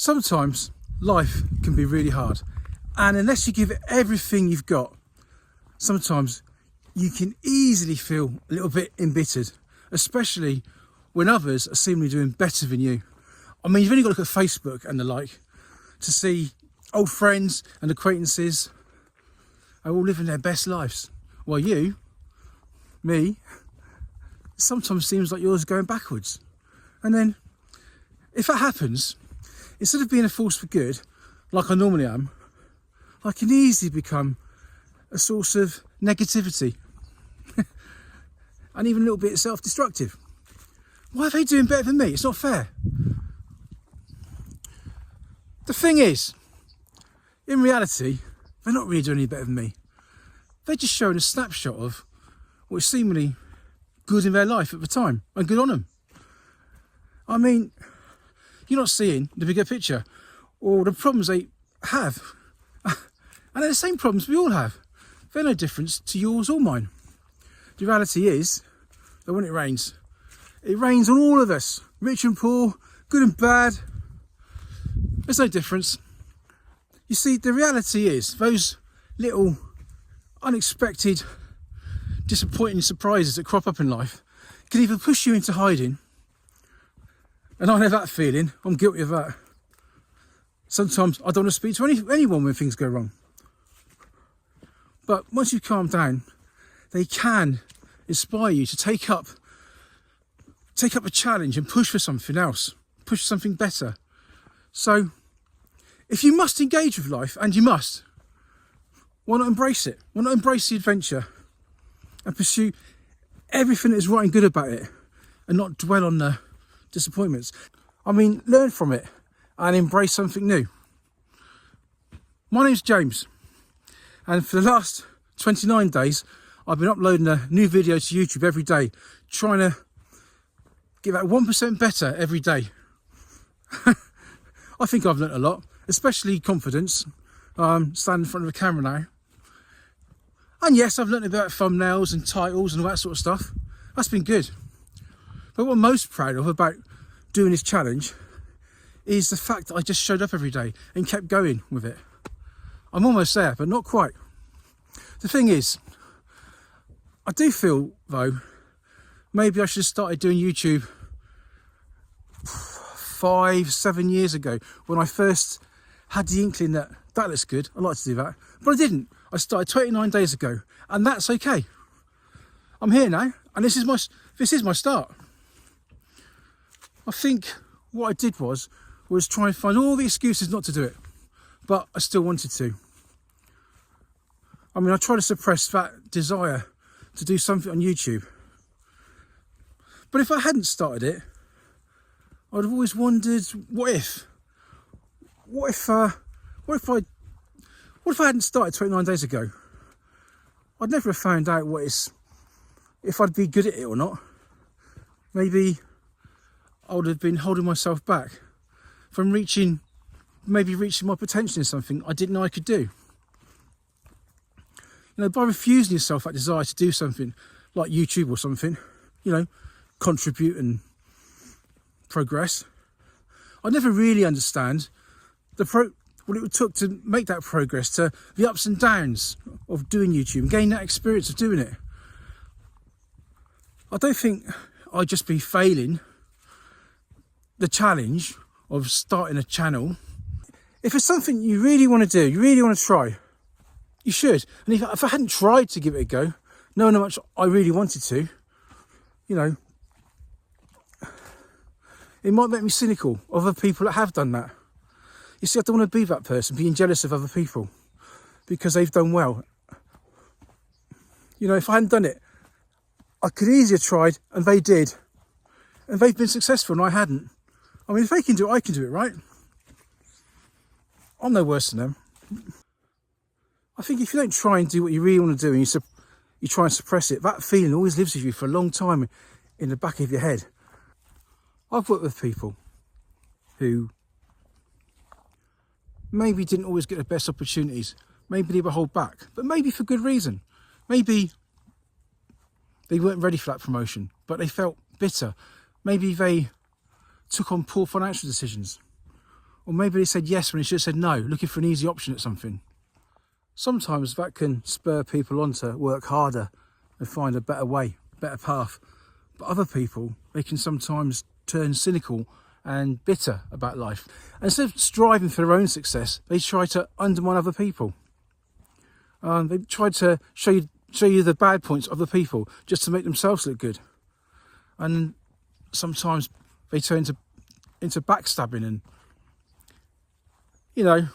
Sometimes life can be really hard, and unless you give it everything you've got, sometimes you can easily feel a little bit embittered, especially when others are seemingly doing better than you. I mean, you've only got to look at Facebook and the like to see old friends and acquaintances are all living their best lives, while you, me, sometimes seems like yours is going backwards. And then, if that happens, instead of being a force for good, like I normally am, I can easily become a source of negativity and even a little bit self-destructive. Why are they doing better than me? It's not fair. The thing is, in reality, they're not really doing any better than me. They're just showing a snapshot of what's seemingly good in their life at the time, and good on them. I mean, you're not seeing the bigger picture or the problems they have. And they're the same problems we all have. They're no different to yours or mine. The reality is that when it rains on all of us, rich and poor, good and bad. There's no difference. You see, the reality is those little unexpected, disappointing surprises that crop up in life can either push you into hiding, and I know that feeling, I'm guilty of that. Sometimes I don't want to speak to anyone when things go wrong. But once you calm down, they can inspire you to take up a challenge and push for something else, push for something better. So if you must engage with life, and you must, why not embrace it? Why not embrace the adventure and pursue everything that is right and good about it, and not dwell on the disappointments? I mean, learn from it and embrace something new. My name's James, and for the last 29 days I've been uploading a new video to YouTube every day, trying to get that 1% better every day. I think I've learnt a lot, especially confidence. Standing in front of a camera now. And yes, I've learnt about thumbnails and titles and all that sort of stuff. That's been good. But what I'm most proud of about doing this challenge is the fact that I just showed up every day and kept going with it. I'm almost there, but not quite. The thing is, I do feel, though, maybe I should have started doing YouTube 5-7 years ago, when I first had the inkling that looks good, I'd like to do that. But I didn't. I started 29 days ago, and that's okay. I'm here now, and this is my start. I think what I did was try and find all the excuses not to do it, but I still wanted to. I mean, I try to suppress that desire to do something on YouTube. But if I hadn't started it, I'd have always wondered, what if I hadn't started 29 days ago? I'd never have found out if I'd be good at it or not. Maybe I would have been holding myself back from reaching my potential in something I didn't know I could do. You know, by refusing yourself that desire to do something like YouTube or something, you know, contribute and progress, I'd never really understand what it took to make that progress, to the ups and downs of doing YouTube and gain that experience of doing it. I don't think I'd just be failing the challenge of starting a channel. If it's something you really want to do, you really want to try, you should. And if I hadn't tried to give it a go, knowing how much I really wanted to, you know, it might make me cynical of other people that have done that. You see, I don't want to be that person, being jealous of other people because they've done well. You know, if I hadn't done it, I could easily have tried, and they did. And they've been successful, and I hadn't. I mean, if they can do it, I can do it, right? I'm no worse than them. I think if you don't try and do what you really want to do, and you try and suppress it, that feeling always lives with you for a long time in the back of your head. I've worked with people who maybe didn't always get the best opportunities. Maybe they were held back, but maybe for good reason. Maybe they weren't ready for that promotion, but they felt bitter. Maybe they took on poor financial decisions, Or maybe they said yes when they should have said no, looking for an easy option at something. Sometimes that can spur people on to work harder and find a better way, better path. But other people, they can sometimes turn cynical and bitter about life. And instead of striving for their own success, they try to undermine other people. They try to show you the bad points of the people just to make themselves look good. And sometimes they turn into backstabbing, and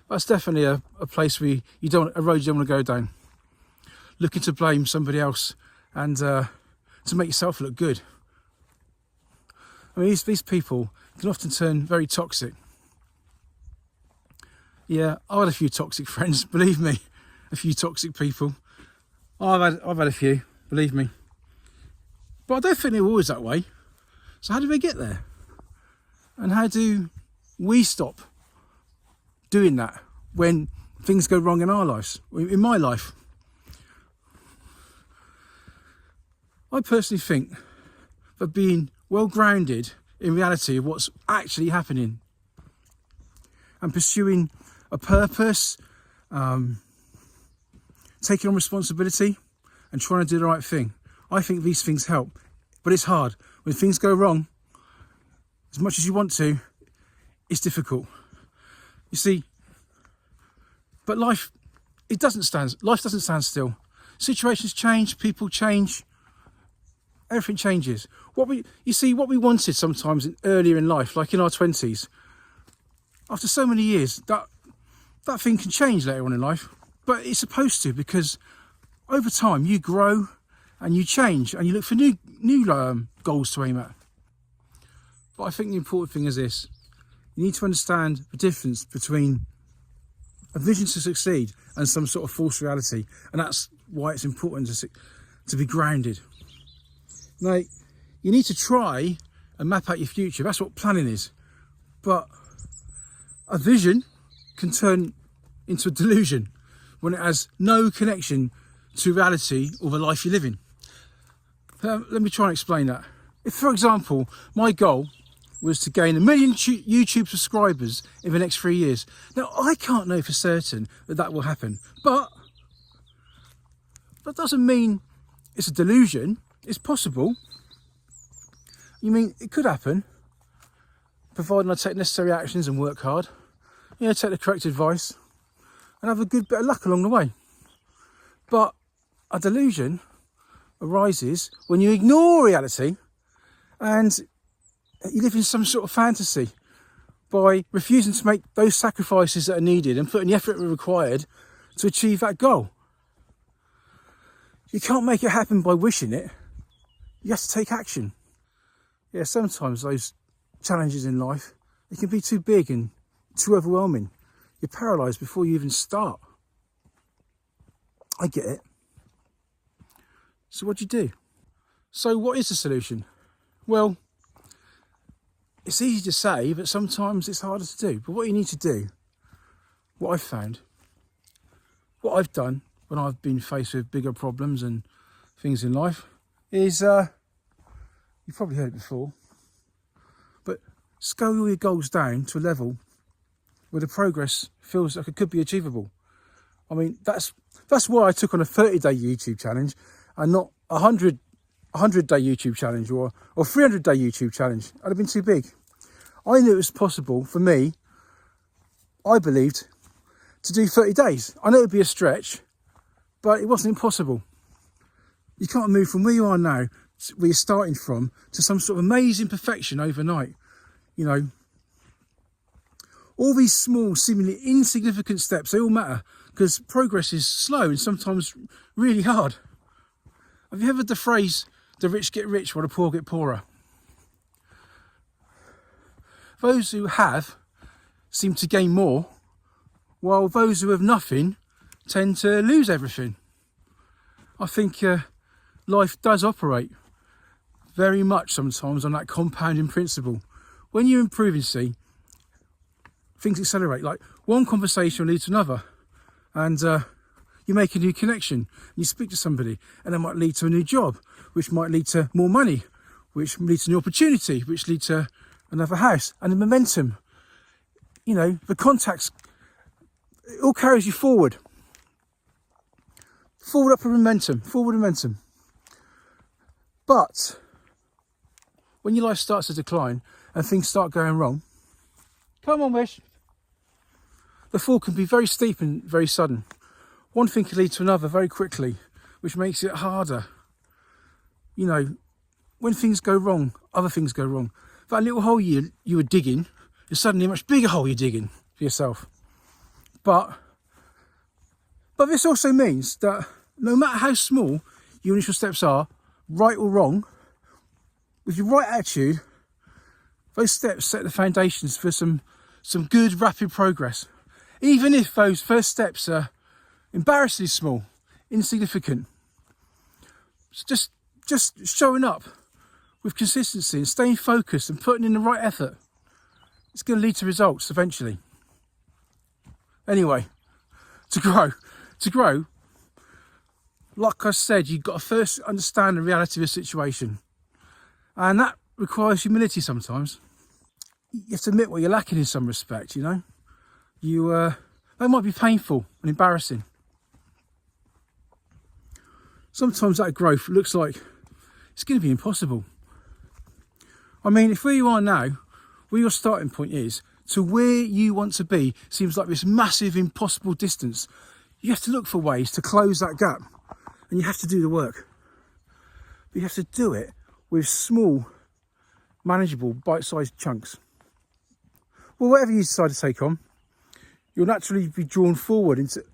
that's definitely a place where a road you don't want to go down. Looking to blame somebody else and to make yourself look good. I mean, these people can often turn very toxic. Yeah, I've had a few toxic friends, believe me. A few toxic people. I've had a few, believe me. But I don't think they were always that way. So how do they get there? And how do we stop doing that when things go wrong in our lives, in my life? I personally think that being well grounded in reality of what's actually happening and pursuing a purpose, taking on responsibility and trying to do the right thing, I think these things help. But it's hard. When things go wrong, as much as you want to, it's difficult. You see, but life doesn't stand still. Situations change, people change, everything changes. What we wanted sometimes earlier in life, like in our 20s, after so many years, that thing can change later on in life. But it's supposed to, because over time you grow and you change and you look for new goals to aim at. But I think the important thing is this: you need to understand the difference between a vision to succeed and some sort of false reality, and that's why it's important to be grounded. Now, you need to try and map out your future. That's what planning is. But a vision can turn into a delusion when it has no connection to reality or the life you live in. Let me try and explain that. If, for example, my goal was to gain 1 million YouTube subscribers in the next 3 years. Now, I can't know for certain that will happen, but that doesn't mean it's a delusion. It's possible. You mean it could happen, providing I take necessary actions and work hard, take the correct advice and have a good bit of luck along the way. But a delusion arises when you ignore reality and you live in some sort of fantasy by refusing to make those sacrifices that are needed and putting the effort required to achieve that goal. You can't make it happen by wishing it. You have to take action. Yeah, sometimes those challenges in life, they can be too big and too overwhelming. You're paralysed before you even start. I get it. So what do you do? So what is the solution? Well, it's easy to say, but sometimes it's harder to do. But what you need to do, what I've found, what I've done when I've been faced with bigger problems and things in life is, you've probably heard it before, but scale all your goals down to a level where the progress feels like it could be achievable. I mean, that's why I took on a 30-day YouTube challenge and not a 100-day YouTube challenge or 300-day YouTube challenge. I'd have been too big. I knew it was possible for me, I believed, to do 30 days. I know it would be a stretch, but it wasn't impossible. You can't move from where you are now, where you're starting from, to some sort of amazing perfection overnight. All these small, seemingly insignificant steps, they all matter, because progress is slow and sometimes really hard. Have you heard the phrase, the rich get rich while the poor get poorer? Those who have seem to gain more, while those who have nothing tend to lose everything. I think life does operate very much sometimes on that compounding principle. When you're improving, things accelerate. Like one conversation will lead to another, and you make a new connection. You speak to somebody, and that might lead to a new job, which might lead to more money, which leads to a new opportunity, which leads to another house, and the momentum you know, the contacts, it all carries you forward. Forward momentum. But when your life starts to decline and things start going wrong, come on, Wish. The fall can be very steep and very sudden. One thing can lead to another very quickly, which makes it harder. You know, when things go wrong, other things go wrong. That little hole you were digging is suddenly a much bigger hole you're digging for yourself. But this also means that no matter how small your initial steps are, right or wrong, with your right attitude, those steps set the foundations for some good, rapid progress. Even if those first steps are embarrassingly small, insignificant. So just showing up with consistency and staying focused and putting in the right effort, it's going to lead to results eventually. Anyway, to grow, like I said, you've got to first understand the reality of the situation. And that requires humility sometimes. You have to admit what you're lacking in some respect, you know. That might be painful and embarrassing. Sometimes that growth looks like it's going to be impossible. I mean, if where you are now, where your starting point is, to where you want to be seems like this massive, impossible distance, you have to look for ways to close that gap. And you have to do the work. But you have to do it with small, manageable, bite-sized chunks. Well, whatever you decide to take on, you'll naturally be drawn forward into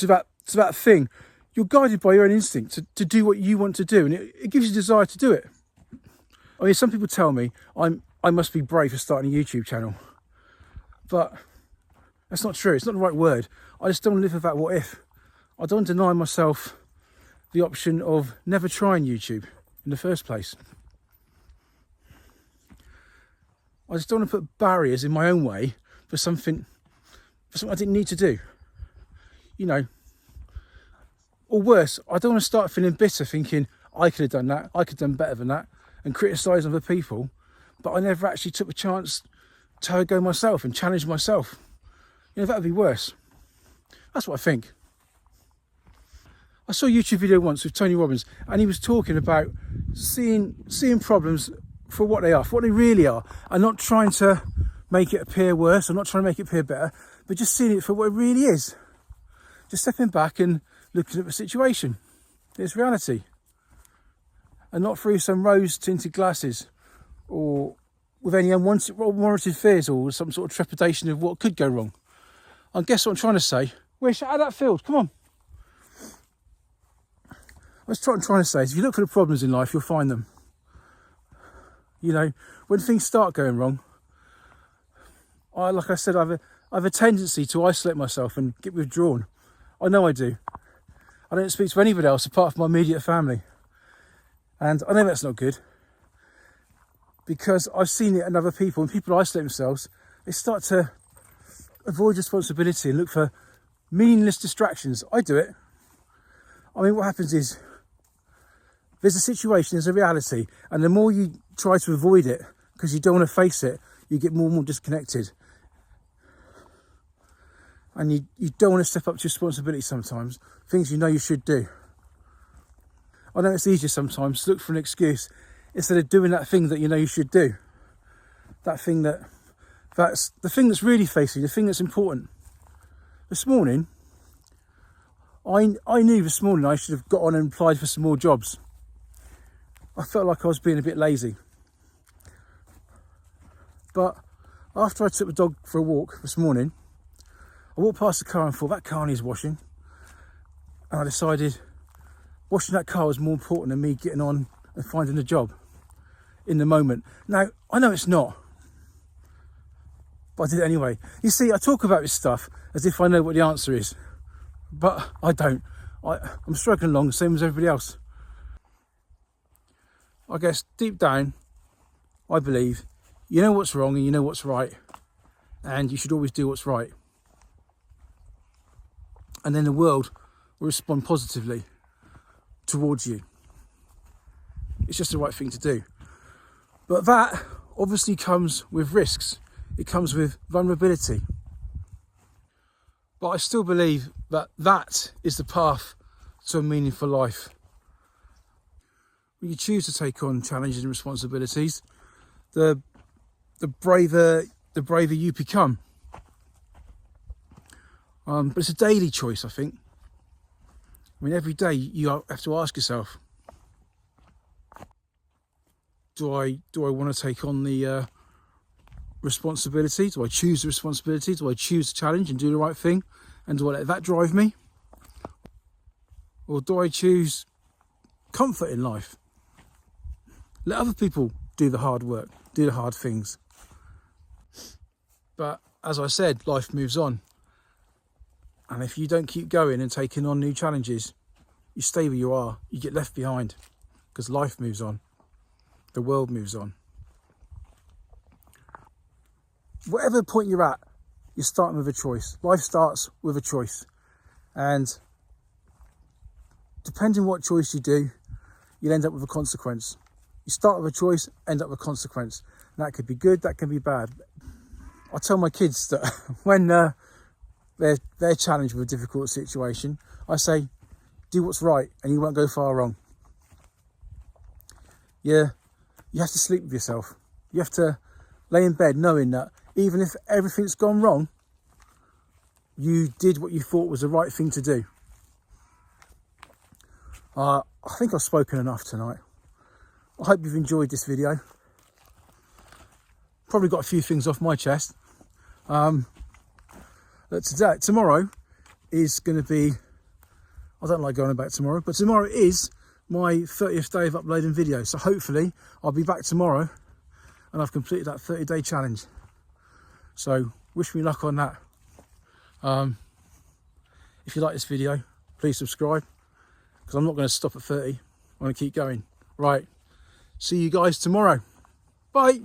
that thing. You're guided by your own instinct to do what you want to do, and it gives you a desire to do it. I mean, some people tell me I must be brave for starting a YouTube channel, but that's not true. It's not the right word. I just don't live with that what if. I don't deny myself the option of never trying YouTube in the first place. I just don't want to put barriers in my own way for something I didn't need to do. You know, or worse, I don't want to start feeling bitter, thinking I could have done that, I could have done better than that, and criticise other people, but I never actually took the chance to have a go myself and challenge myself. You know, that would be worse. That's what I think. I saw a YouTube video once with Tony Robbins, and he was talking about seeing problems for what they are, for what they really are, and not trying to make it appear worse, or not trying to make it appear better, but just seeing it for what it really is. Just stepping back and looking at the situation, its reality, and not through some rose-tinted glasses, or with any unwarranted fears, or some sort of trepidation of what could go wrong. I guess what I'm trying to say, Wish, out of that field, come on. What I'm trying to say is, if you look for the problems in life, you'll find them. You know, when things start going wrong, like I said, I have a tendency to isolate myself and get withdrawn. I know I do. I don't speak to anybody else apart from my immediate family. And I know that's not good, because I've seen it in other people. When people isolate themselves, they start to avoid responsibility and look for meaningless distractions. I do it. I mean, what happens is, there's a situation, there's a reality, and the more you try to avoid it because you don't want to face it, you get more and more disconnected. And you don't want to step up to responsibility sometimes, things you know you should do. I know it's easier sometimes to look for an excuse instead of doing that thing that you know you should do. That thing that's the thing that's really facing you, the thing that's important. This morning, I knew this morning I should have got on and applied for some more jobs. I felt like I was being a bit lazy. But after I took the dog for a walk this morning, I walked past the car and thought, that car needs washing. And I decided washing that car was more important than me getting on and finding a job in the moment. Now, I know it's not, but I did it anyway. You see, I talk about this stuff as if I know what the answer is, but I don't. I'm struggling along the same as everybody else. I guess deep down, I believe you know what's wrong and you know what's right, and you should always do what's right. And then the world will respond positively towards you. It's just the right thing to do. But that obviously comes with risks. it comes with vulnerability. But I still believe that that is the path to a meaningful life. When you choose to take on challenges and responsibilities, the braver you become. But it's a daily choice, I think. I mean, every day you have to ask yourself, do I want to take on the responsibility? Do I choose the responsibility? Do I choose the challenge and do the right thing? And do I let that drive me? Or do I choose comfort in life? Let other people do the hard work, do the hard things. But as I said, life moves on. And if you don't keep going and taking on new challenges, you stay where you are, you get left behind, because life moves on. The world moves on. Whatever point you're at, you're starting with a choice. Life starts with a choice. And depending what choice you do, you'll end up with a consequence. You start with a choice, end up with a consequence. And that could be good, that can be bad. I tell my kids that when they're challenged with a difficult situation, I say, do what's right and you won't go far wrong. Yeah, you have to sleep with yourself. You have to lay in bed knowing that even if everything's gone wrong, you did what you thought was the right thing to do. I think I've spoken enough tonight. I hope you've enjoyed this video. Probably got a few things off my chest. Tomorrow is going to be, I don't like going about tomorrow, but tomorrow is my 30th day of uploading videos. So hopefully I'll be back tomorrow and I've completed that 30-day challenge. So wish me luck on that. If you like this video, please subscribe, because I'm not going to stop at 30. I'm going to keep going. Right. See you guys tomorrow. Bye.